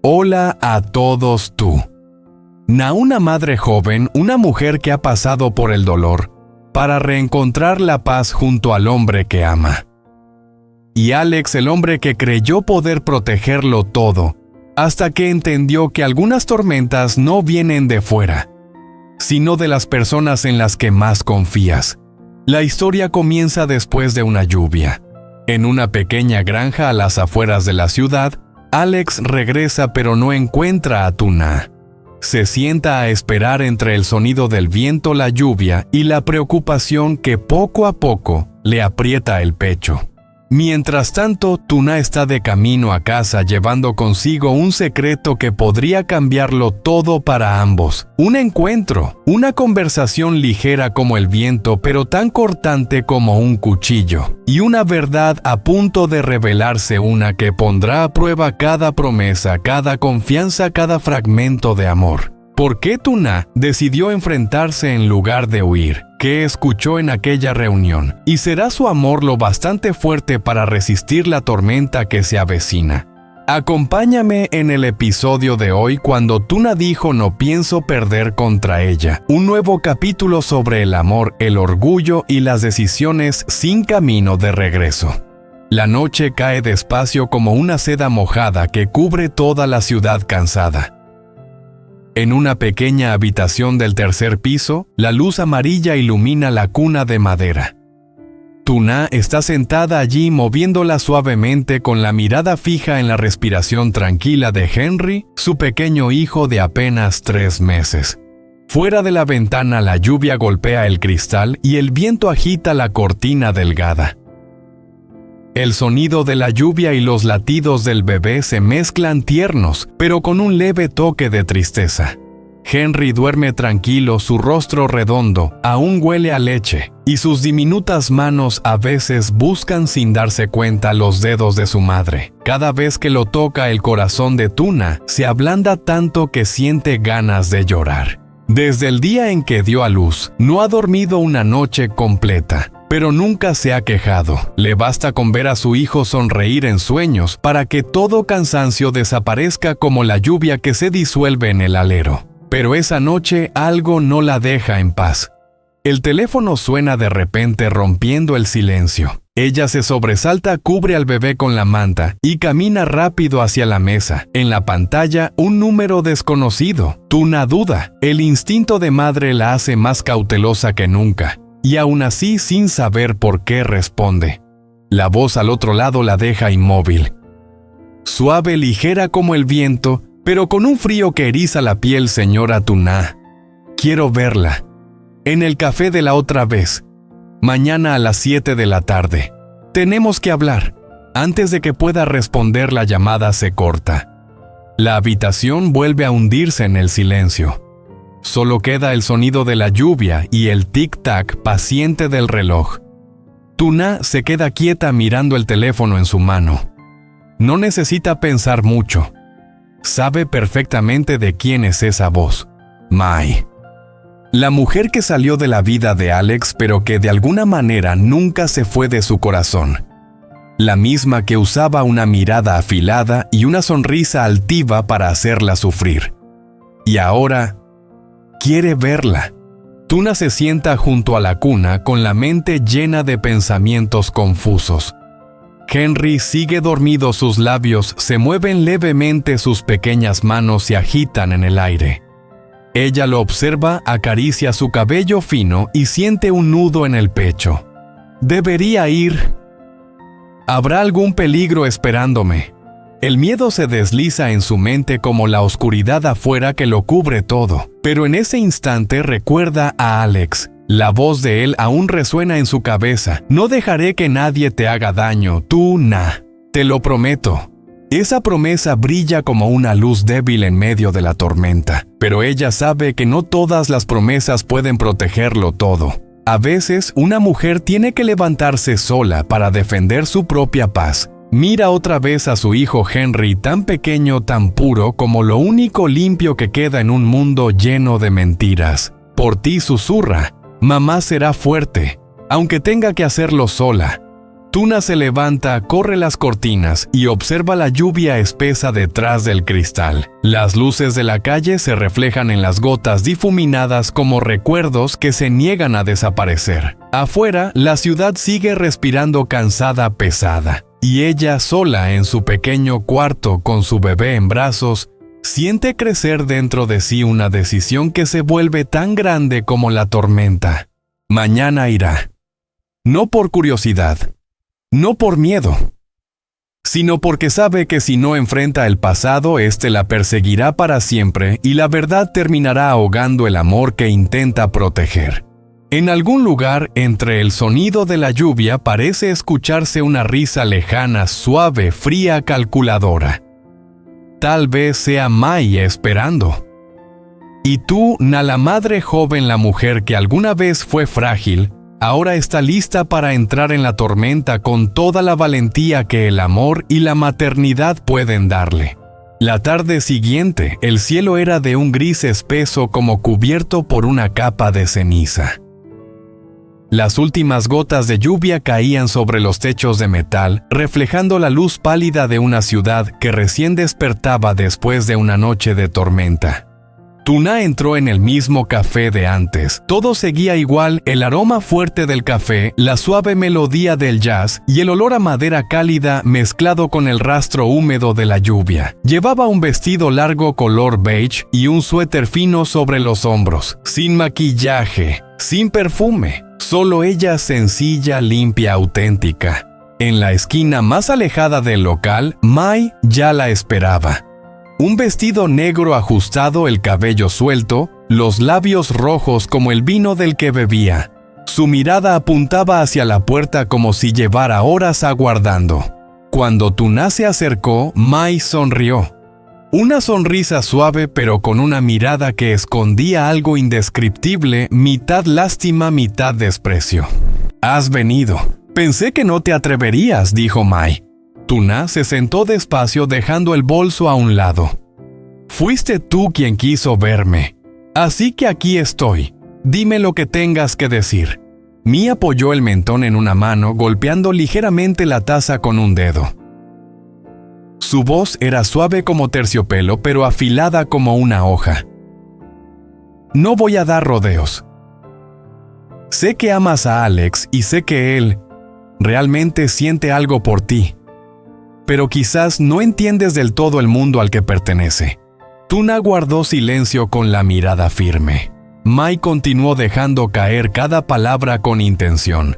Hola a todos tú. Una madre joven, una mujer que ha pasado por el dolor, para reencontrar la paz junto al hombre que ama. Y Alex, el hombre que creyó poder protegerlo todo, hasta que entendió que algunas tormentas no vienen de fuera, sino de las personas en las que más confías. La historia comienza después de una lluvia. En una pequeña granja a las afueras de la ciudad, Alex regresa pero no encuentra a Tuna. Se sienta a esperar entre el sonido del viento, la lluvia y la preocupación que poco a poco le aprieta el pecho. Mientras tanto, Tuna está de camino a casa llevando consigo un secreto que podría cambiarlo todo para ambos. Un encuentro, una conversación ligera como el viento, pero tan cortante como un cuchillo. Y una verdad a punto de revelarse, una que pondrá a prueba cada promesa, cada confianza, cada fragmento de amor. ¿Por qué Tuna decidió enfrentarse en lugar de huir? ¿Qué escuchó en aquella reunión? ¿Y será su amor lo bastante fuerte para resistir la tormenta que se avecina? Acompáñame en el episodio de hoy cuando Tuna dijo no pienso perder contra ella. Un nuevo capítulo sobre el amor, el orgullo y las decisiones sin camino de regreso. La noche cae despacio como una seda mojada que cubre toda la ciudad cansada. En una pequeña habitación del tercer piso, la luz amarilla ilumina la cuna de madera. Tuna está sentada allí moviéndola suavemente con la mirada fija en la respiración tranquila de Henry, su pequeño hijo de apenas 3 meses. Fuera de la ventana la lluvia golpea el cristal y el viento agita la cortina delgada. El sonido de la lluvia y los latidos del bebé se mezclan tiernos, pero con un leve toque de tristeza. Henry duerme tranquilo, su rostro redondo aún huele a leche, y sus diminutas manos a veces buscan sin darse cuenta los dedos de su madre. Cada vez que lo toca, el corazón de Tuna se ablanda tanto que siente ganas de llorar. Desde el día en que dio a luz, no ha dormido una noche completa. Pero nunca se ha quejado. Le basta con ver a su hijo sonreír en sueños para que todo cansancio desaparezca como la lluvia que se disuelve en el alero. Pero esa noche algo no la deja en paz. El teléfono suena de repente rompiendo el silencio. Ella se sobresalta, cubre al bebé con la manta y camina rápido hacia la mesa. En la pantalla, un número desconocido. Tuna duda. El instinto de madre la hace más cautelosa que nunca. Y aún así, sin saber por qué, responde. La voz al otro lado la deja inmóvil. Suave, ligera como el viento, pero con un frío que eriza la piel, señora Tuna. Quiero verla. En el café de la otra vez. Mañana a las 7 de la tarde. Tenemos que hablar. Antes de que pueda responder, la llamada se corta. La habitación vuelve a hundirse en el silencio. Solo queda el sonido de la lluvia y el tic-tac paciente del reloj. Tuna se queda quieta mirando el teléfono en su mano. No necesita pensar mucho. Sabe perfectamente de quién es esa voz. Mai. La mujer que salió de la vida de Alex, pero que de alguna manera nunca se fue de su corazón. La misma que usaba una mirada afilada y una sonrisa altiva para hacerla sufrir. Y ahora quiere verla. Tuna se sienta junto a la cuna con la mente llena de pensamientos confusos. Henry sigue dormido, sus labios se mueven levemente, sus pequeñas manos se agitan en el aire. Ella lo observa, acaricia su cabello fino y siente un nudo en el pecho. Debería ir. ¿Habrá algún peligro esperándome? El miedo se desliza en su mente como la oscuridad afuera que lo cubre todo. Pero en ese instante recuerda a Alex. La voz de él aún resuena en su cabeza. No dejaré que nadie te haga daño, Tuna. Te lo prometo. Esa promesa brilla como una luz débil en medio de la tormenta. Pero ella sabe que no todas las promesas pueden protegerlo todo. A veces, una mujer tiene que levantarse sola para defender su propia paz. Mira otra vez a su hijo Henry, tan pequeño, tan puro, como lo único limpio que queda en un mundo lleno de mentiras. Por ti susurra, mamá será fuerte, aunque tenga que hacerlo sola. Tuna se levanta, corre las cortinas y observa la lluvia espesa detrás del cristal. Las luces de la calle se reflejan en las gotas difuminadas como recuerdos que se niegan a desaparecer. Afuera, la ciudad sigue respirando cansada, pesada, y ella, sola en su pequeño cuarto con su bebé en brazos, siente crecer dentro de sí una decisión que se vuelve tan grande como la tormenta. Mañana irá. No por curiosidad. No por miedo, sino porque sabe que si no enfrenta el pasado, éste la perseguirá para siempre y la verdad terminará ahogando el amor que intenta proteger. En algún lugar, entre el sonido de la lluvia, parece escucharse una risa lejana, suave, fría, calculadora. Tal vez sea Mai esperando. Y tú, la madre joven, la mujer que alguna vez fue frágil, ahora está lista para entrar en la tormenta con toda la valentía que el amor y la maternidad pueden darle. La tarde siguiente, el cielo era de un gris espeso como cubierto por una capa de ceniza. Las últimas gotas de lluvia caían sobre los techos de metal, reflejando la luz pálida de una ciudad que recién despertaba después de una noche de tormenta. Tuna entró en el mismo café de antes. Todo seguía igual: el aroma fuerte del café, la suave melodía del jazz y el olor a madera cálida mezclado con el rastro húmedo de la lluvia. Llevaba un vestido largo color beige y un suéter fino sobre los hombros, sin maquillaje, sin perfume, solo ella, sencilla, limpia, auténtica. En la esquina más alejada del local, Mai ya la esperaba. Un vestido negro ajustado, el cabello suelto, los labios rojos como el vino del que bebía. Su mirada apuntaba hacia la puerta como si llevara horas aguardando. Cuando Tuna se acercó, Mai sonrió. Una sonrisa suave pero con una mirada que escondía algo indescriptible, mitad lástima, mitad desprecio. «Has venido. Pensé que no te atreverías», dijo Mai. Tuna se sentó despacio dejando el bolso a un lado. «Fuiste tú quien quiso verme. Así que aquí estoy. Dime lo que tengas que decir». Mi apoyó el mentón en una mano, golpeando ligeramente la taza con un dedo. Su voz era suave como terciopelo, pero afilada como una hoja. «No voy a dar rodeos. Sé que amas a Alex y sé que él realmente siente algo por ti. Pero quizás no entiendes del todo el mundo al que pertenece». Tuna guardó silencio con la mirada firme. Mai continuó dejando caer cada palabra con intención.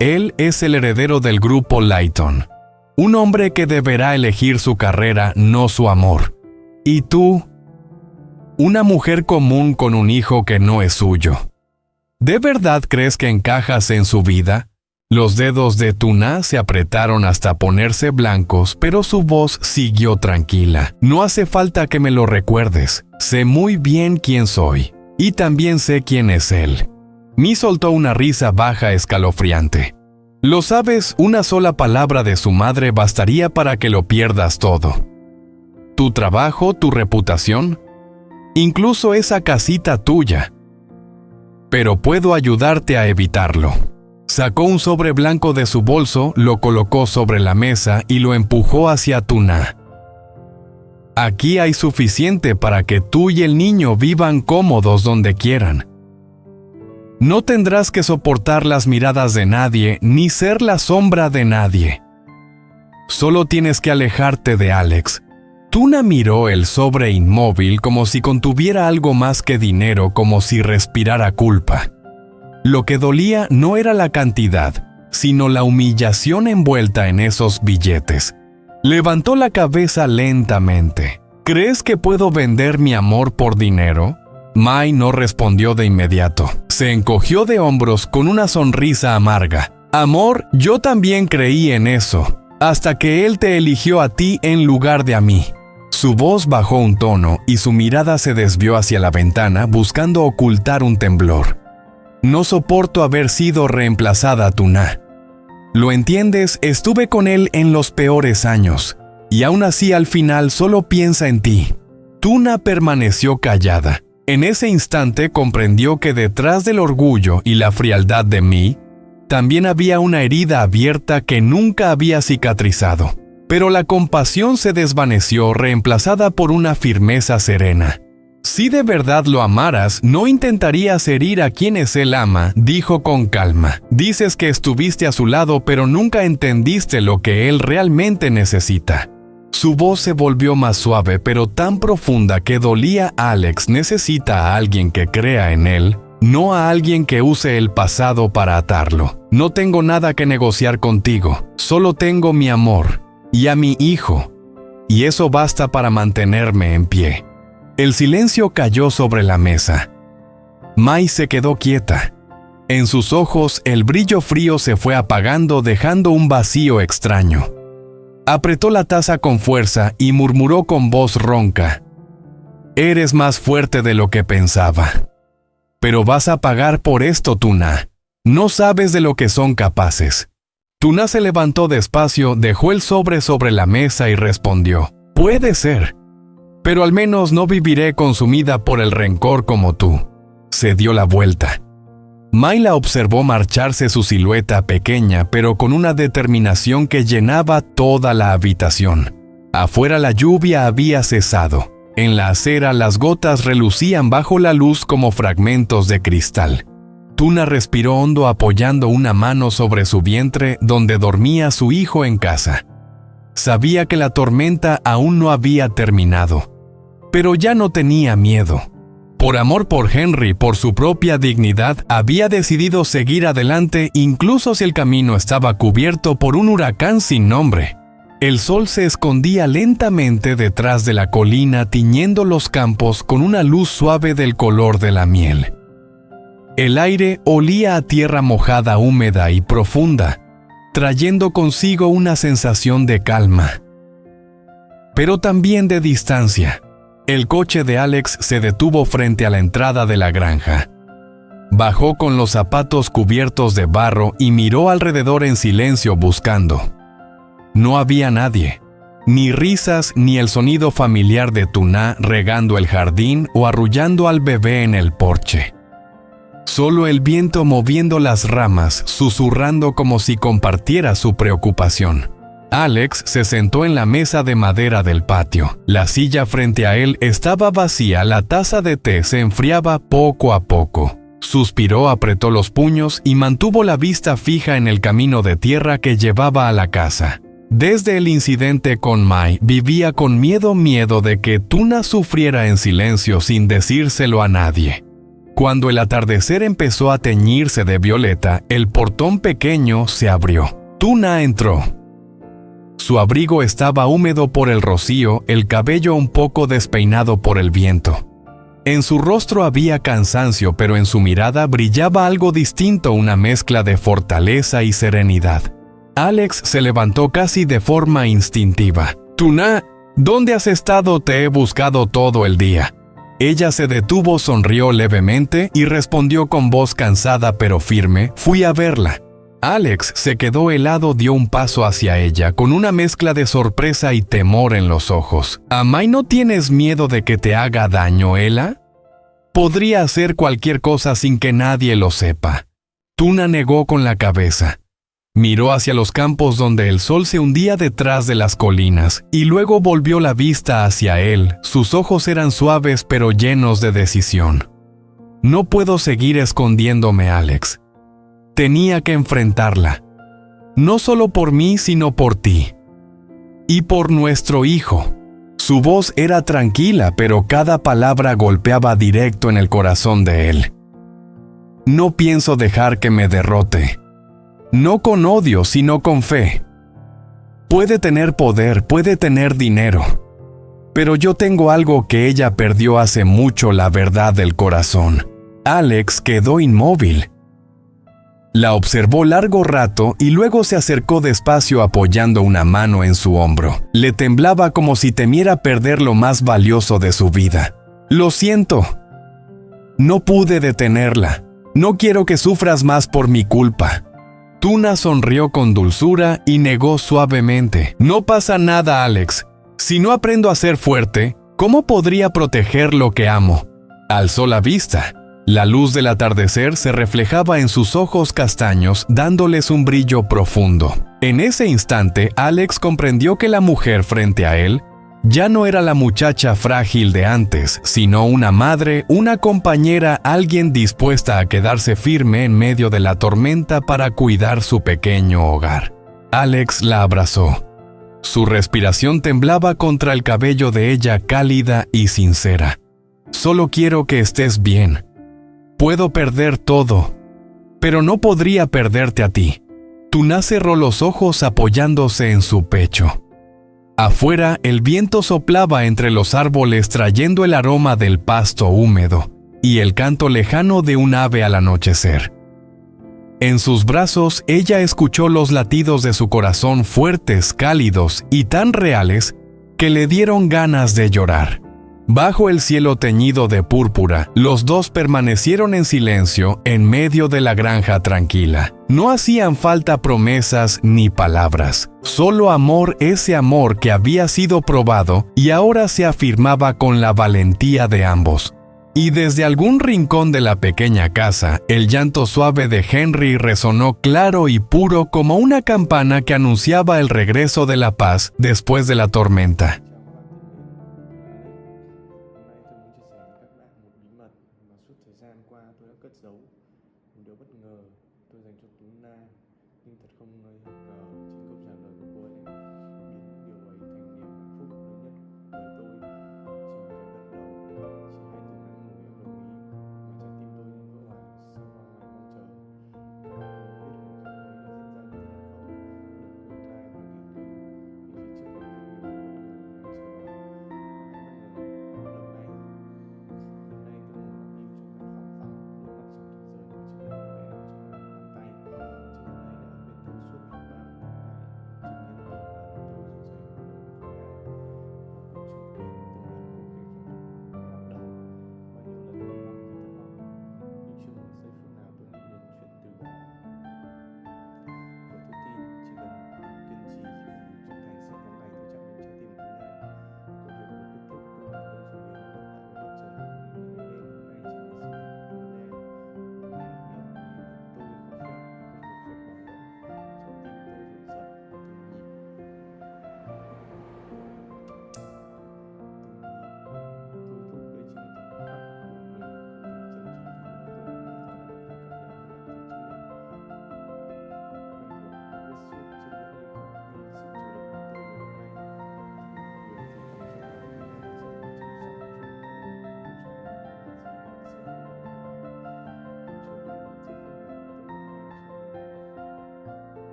Él es el heredero del grupo Layton. Un hombre que deberá elegir su carrera, no su amor. Y tú, una mujer común con un hijo que no es suyo. ¿De verdad crees que encajas en su vida? Los dedos de Tuna se apretaron hasta ponerse blancos, pero su voz siguió tranquila. «No hace falta que me lo recuerdes. Sé muy bien quién soy. Y también sé quién es él». Mi soltó una risa baja escalofriante. «Lo sabes, una sola palabra de su madre bastaría para que lo pierdas todo. Tu trabajo, tu reputación, incluso esa casita tuya. Pero puedo ayudarte a evitarlo». Sacó un sobre blanco de su bolso, lo colocó sobre la mesa y lo empujó hacia Tuna. «Aquí hay suficiente para que tú y el niño vivan cómodos donde quieran. No tendrás que soportar las miradas de nadie ni ser la sombra de nadie. Solo tienes que alejarte de Alex». Tuna miró el sobre inmóvil como si contuviera algo más que dinero, como si respirara culpa. Lo que dolía no era la cantidad, sino la humillación envuelta en esos billetes. Levantó la cabeza lentamente. «¿Crees que puedo vender mi amor por dinero?» Mai no respondió de inmediato. Se encogió de hombros con una sonrisa amarga. «Amor, yo también creí en eso, hasta que él te eligió a ti en lugar de a mí». Su voz bajó un tono y su mirada se desvió hacia la ventana buscando ocultar un temblor. «No soporto haber sido reemplazada, Tuna. Lo entiendes, estuve con él en los peores años, y aún así al final solo piensa en ti». Tuna permaneció callada. En ese instante comprendió que detrás del orgullo y la frialdad de mí, También había una herida abierta que nunca había cicatrizado. Pero la compasión se desvaneció, reemplazada por una firmeza serena. Si de verdad lo amaras, no intentarías herir a quienes él ama, dijo con calma. Dices que estuviste a su lado, pero nunca entendiste lo que él realmente necesita. Su voz se volvió más suave, pero tan profunda que dolía. Alex necesita a alguien que crea en él, no a alguien que use el pasado para atarlo. No tengo nada que negociar contigo, solo tengo mi amor y a mi hijo, y eso basta para mantenerme en pie. El silencio cayó sobre la mesa. Mai se quedó quieta. En sus ojos el brillo frío se fue apagando, dejando un vacío extraño. Apretó la taza con fuerza y murmuró con voz ronca: «Eres más fuerte de lo que pensaba. Pero vas a pagar por esto, Tuna. No sabes de lo que son capaces». Tuna se levantó despacio, dejó el sobre la mesa y respondió: «Puede ser. Pero al menos no viviré consumida por el rencor como tú». Se dio la vuelta. Mai la observó marcharse, su silueta pequeña, pero con una determinación que llenaba toda la habitación. Afuera la lluvia había cesado. En la acera las gotas relucían bajo la luz como fragmentos de cristal. Tuna respiró hondo, apoyando una mano sobre su vientre donde dormía su hijo en casa. Sabía que la tormenta aún no había terminado. Pero ya no tenía miedo. Por amor por Henry, por su propia dignidad, había decidido seguir adelante incluso si el camino estaba cubierto por un huracán sin nombre. El sol se escondía lentamente detrás de la colina, tiñendo los campos con una luz suave del color de la miel. El aire olía a tierra mojada, húmeda y profunda, trayendo consigo una sensación de calma, pero también de distancia. El coche de Alex se detuvo frente a la entrada de la granja. Bajó con los zapatos cubiertos de barro y miró alrededor en silencio buscando. No había nadie, ni risas ni el sonido familiar de Tuna regando el jardín o arrullando al bebé en el porche. Solo el viento moviendo las ramas, susurrando como si compartiera su preocupación. Alex se sentó en la mesa de madera del patio. La silla frente a él estaba vacía, la taza de té se enfriaba poco a poco. Suspiró, apretó los puños y mantuvo la vista fija en el camino de tierra que llevaba a la casa. Desde el incidente con Mai, vivía con miedo de que Tuna sufriera en silencio sin decírselo a nadie. Cuando el atardecer empezó a teñirse de violeta, el portón pequeño se abrió. Tuna entró. Su abrigo estaba húmedo por el rocío, el cabello un poco despeinado por el viento. En su rostro había cansancio, pero en su mirada brillaba algo distinto, una mezcla de fortaleza y serenidad. Alex se levantó casi de forma instintiva. «Tuna, ¿dónde has estado? Te he buscado todo el día». Ella se detuvo, sonrió levemente y respondió con voz cansada pero firme: «Fui a verla». Alex se quedó helado, dio un paso hacia ella, con una mezcla de sorpresa y temor en los ojos. «¿Amai, no tienes miedo de que te haga daño, Ela? Podría hacer cualquier cosa sin que nadie lo sepa». Tuna negó con la cabeza. Miró hacia los campos donde el sol se hundía detrás de las colinas, y luego volvió la vista hacia él. Sus ojos eran suaves pero llenos de decisión. «No puedo seguir escondiéndome, Alex. Tenía que enfrentarla. No solo por mí, sino por ti. Y por nuestro hijo». Su voz era tranquila, pero cada palabra golpeaba directo en el corazón de él. «No pienso dejar que me derrote. No con odio, sino con fe. Puede tener poder, puede tener dinero. Pero yo tengo algo que ella perdió hace mucho, la verdad del corazón». Alex quedó inmóvil. La observó largo rato y luego se acercó despacio, apoyando una mano en su hombro. Le temblaba como si temiera perder lo más valioso de su vida. «Lo siento. No pude detenerla. No quiero que sufras más por mi culpa». Tuna sonrió con dulzura y negó suavemente: «No pasa nada, Alex. Si no aprendo a ser fuerte, ¿cómo podría proteger lo que amo?». Alzó la vista. La luz del atardecer se reflejaba en sus ojos castaños, dándoles un brillo profundo. En ese instante, Alex comprendió que la mujer frente a él ya no era la muchacha frágil de antes, sino una madre, una compañera, alguien dispuesta a quedarse firme en medio de la tormenta para cuidar su pequeño hogar. Alex la abrazó. Su respiración temblaba contra el cabello de ella, cálida y sincera. «Solo quiero que estés bien. Puedo perder todo, pero no podría perderte a ti». Tuná cerró los ojos apoyándose en su pecho. Afuera, el viento soplaba entre los árboles trayendo el aroma del pasto húmedo y el canto lejano de un ave al anochecer. En sus brazos, ella escuchó los latidos de su corazón fuertes, cálidos y tan reales que le dieron ganas de llorar. Bajo el cielo teñido de púrpura, los dos permanecieron en silencio en medio de la granja tranquila. No hacían falta promesas ni palabras, solo amor, ese amor que había sido probado y ahora se afirmaba con la valentía de ambos. Y desde algún rincón de la pequeña casa, el llanto suave de Henry resonó claro y puro como una campana que anunciaba el regreso de la paz después de la tormenta.